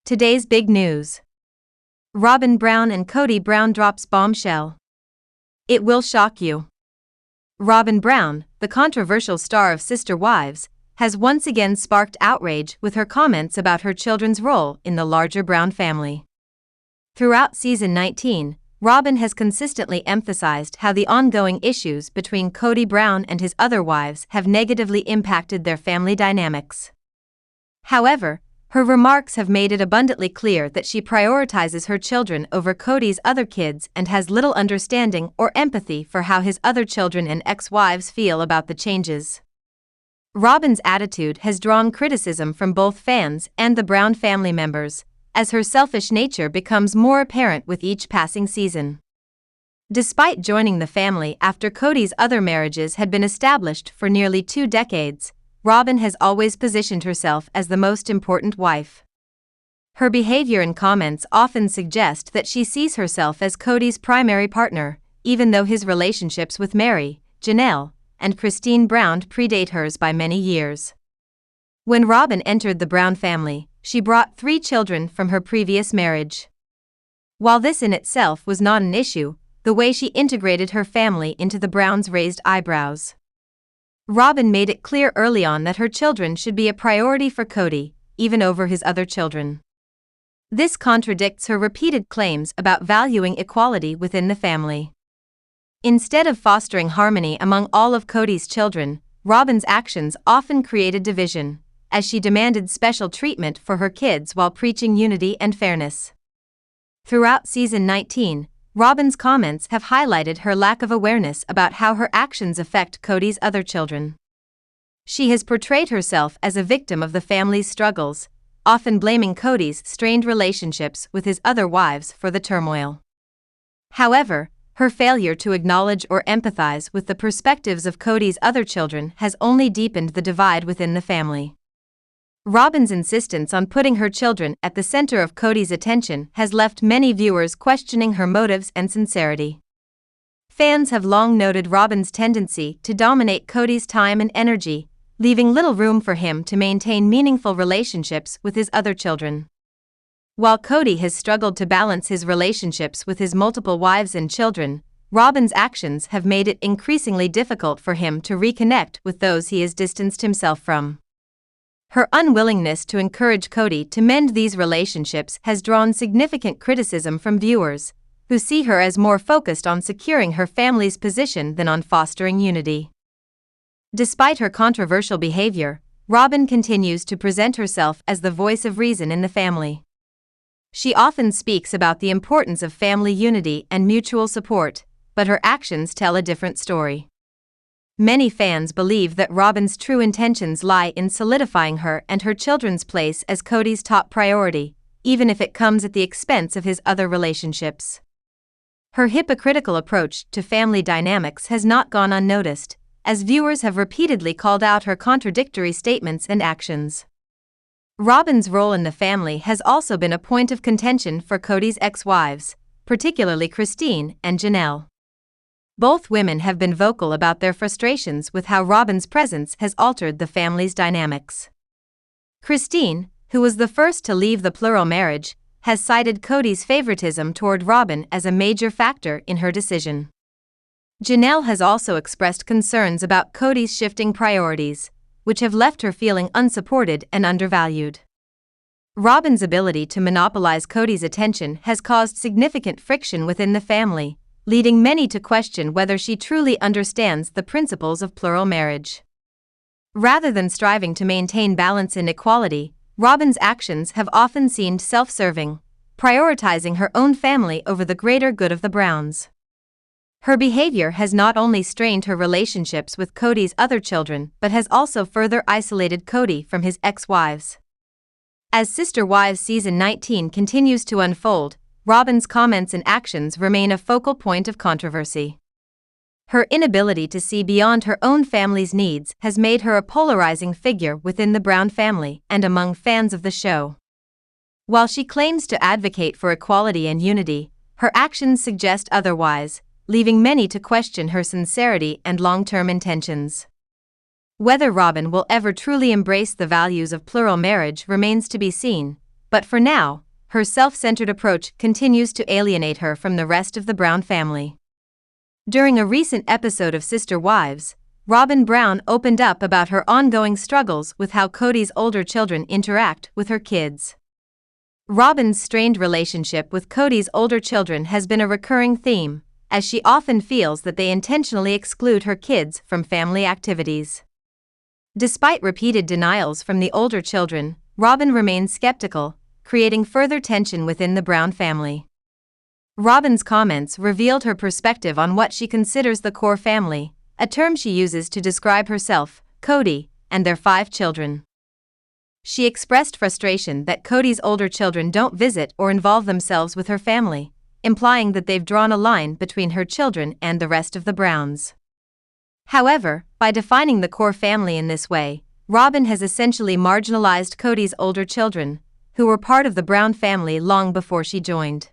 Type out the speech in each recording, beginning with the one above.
Today's big news. Robyn Brown and Kody Brown drops bombshell. It will shock you. Robyn Brown, the controversial star of Sister Wives, has once again sparked outrage with her comments about her children's role in the larger Brown family. Throughout season 19, Robyn has consistently emphasized how the ongoing issues between Kody Brown and his other wives have negatively impacted their family dynamics. However, her remarks have made it abundantly clear that she prioritizes her children over Kody's other kids and has little understanding or empathy for how his other children and ex-wives feel about the changes. Robyn's attitude has drawn criticism from both fans and the Brown family members, as her selfish nature becomes more apparent with each passing season. Despite joining the family after Kody's other marriages had been established for nearly 2 decades, Robyn has always positioned herself as the most important wife. Her behavior and comments often suggest that she sees herself as Kody's primary partner, even though his relationships with Mary, Janelle, and Christine Brown predate hers by many years. When Robyn entered the Brown family, she brought 3 children from her previous marriage. While this in itself was not an issue, the way she integrated her family into the Browns raised eyebrows. Robyn made it clear early on that her children should be a priority for Kody, even over his other children. This contradicts her repeated claims about valuing equality within the family. Instead of fostering harmony among all of Kody's children, Robyn's actions often created division, as she demanded special treatment for her kids while preaching unity and fairness. Throughout season 19, Robyn's comments have highlighted her lack of awareness about how her actions affect Kody's other children. She has portrayed herself as a victim of the family's struggles, often blaming Kody's strained relationships with his other wives for the turmoil. However, her failure to acknowledge or empathize with the perspectives of Kody's other children has only deepened the divide within the family. Robyn's insistence on putting her children at the center of Kody's attention has left many viewers questioning her motives and sincerity. Fans have long noted Robyn's tendency to dominate Kody's time and energy, leaving little room for him to maintain meaningful relationships with his other children. While Kody has struggled to balance his relationships with his multiple wives and children, Robyn's actions have made it increasingly difficult for him to reconnect with those he has distanced himself from. Her unwillingness to encourage Kody to mend these relationships has drawn significant criticism from viewers, who see her as more focused on securing her family's position than on fostering unity. Despite her controversial behavior, Robyn continues to present herself as the voice of reason in the family. She often speaks about the importance of family unity and mutual support, but her actions tell a different story. Many fans believe that Robyn's true intentions lie in solidifying her and her children's place as Kody's top priority, even if it comes at the expense of his other relationships. Her hypocritical approach to family dynamics has not gone unnoticed, as viewers have repeatedly called out her contradictory statements and actions. Robyn's role in the family has also been a point of contention for Kody's ex-wives, particularly Christine and Janelle. Both women have been vocal about their frustrations with how Robyn's presence has altered the family's dynamics. Christine, who was the first to leave the plural marriage, has cited Kody's favoritism toward Robyn as a major factor in her decision. Janelle has also expressed concerns about Kody's shifting priorities, which have left her feeling unsupported and undervalued. Robyn's ability to monopolize Kody's attention has caused significant friction within the family, leading many to question whether she truly understands the principles of plural marriage. Rather than striving to maintain balance and equality, Robyn's actions have often seemed self-serving, prioritizing her own family over the greater good of the Browns. Her behavior has not only strained her relationships with Kody's other children but has also further isolated Kody from his ex-wives. As Sister Wives season 19 continues to unfold, Robyn's comments and actions remain a focal point of controversy. Her inability to see beyond her own family's needs has made her a polarizing figure within the Brown family and among fans of the show. While she claims to advocate for equality and unity, her actions suggest otherwise, leaving many to question her sincerity and long-term intentions. Whether Robyn will ever truly embrace the values of plural marriage remains to be seen, but for now, her self-centered approach continues to alienate her from the rest of the Brown family. During a recent episode of Sister Wives, Robyn Brown opened up about her ongoing struggles with how Kody's older children interact with her kids. Robyn's strained relationship with Kody's older children has been a recurring theme, as she often feels that they intentionally exclude her kids from family activities. Despite repeated denials from the older children, Robyn remains skeptical, creating further tension within the Brown family. Robyn's comments revealed her perspective on what she considers the core family, a term she uses to describe herself, Kody, and their 5 children. She expressed frustration that Kody's older children don't visit or involve themselves with her family, implying that they've drawn a line between her children and the rest of the Browns. However, by defining the core family in this way, Robyn has essentially marginalized Kody's older children, who were part of the Brown family long before she joined.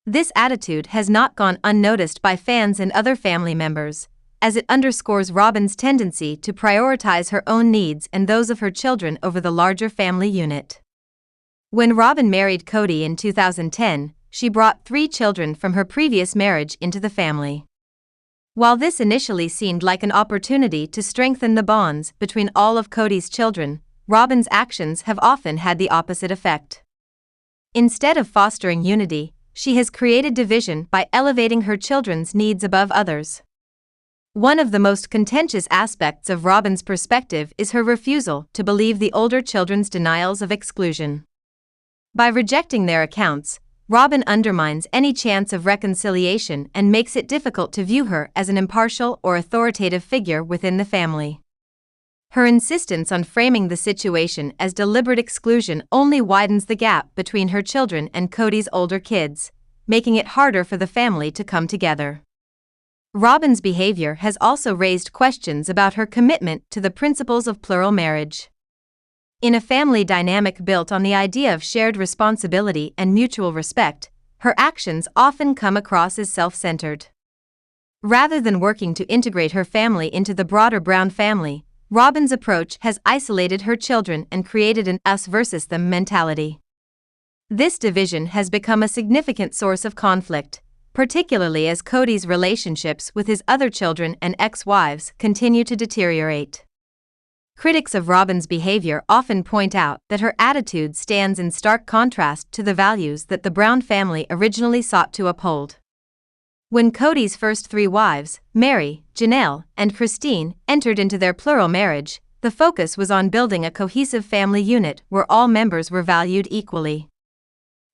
This attitude has not gone unnoticed by fans and other family members, as it underscores Robyn's tendency to prioritize her own needs and those of her children over the larger family unit. When Robyn married Kody in 2010, she brought 3 children from her previous marriage into the family. While this initially seemed like an opportunity to strengthen the bonds between all of Kody's children, Robyn's actions have often had the opposite effect. Instead of fostering unity, she has created division by elevating her children's needs above others. One of the most contentious aspects of Robyn's perspective is her refusal to believe the older children's denials of exclusion. By rejecting their accounts, Robyn undermines any chance of reconciliation and makes it difficult to view her as an impartial or authoritative figure within the family. Her insistence on framing the situation as deliberate exclusion only widens the gap between her children and Kody's older kids, making it harder for the family to come together. Robyn's behavior has also raised questions about her commitment to the principles of plural marriage. In a family dynamic built on the idea of shared responsibility and mutual respect, her actions often come across as self-centered. Rather than working to integrate her family into the broader Brown family, Robyn's approach has isolated her children and created an us versus them mentality. This division has become a significant source of conflict, particularly as Kody's relationships with his other children and ex-wives continue to deteriorate. Critics of Robyn's behavior often point out that her attitude stands in stark contrast to the values that the Brown family originally sought to uphold. When Kody's first 3 wives, Mary, Janelle, and Christine, entered into their plural marriage, the focus was on building a cohesive family unit where all members were valued equally.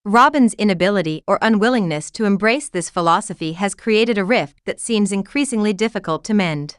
Robyn's inability or unwillingness to embrace this philosophy has created a rift that seems increasingly difficult to mend.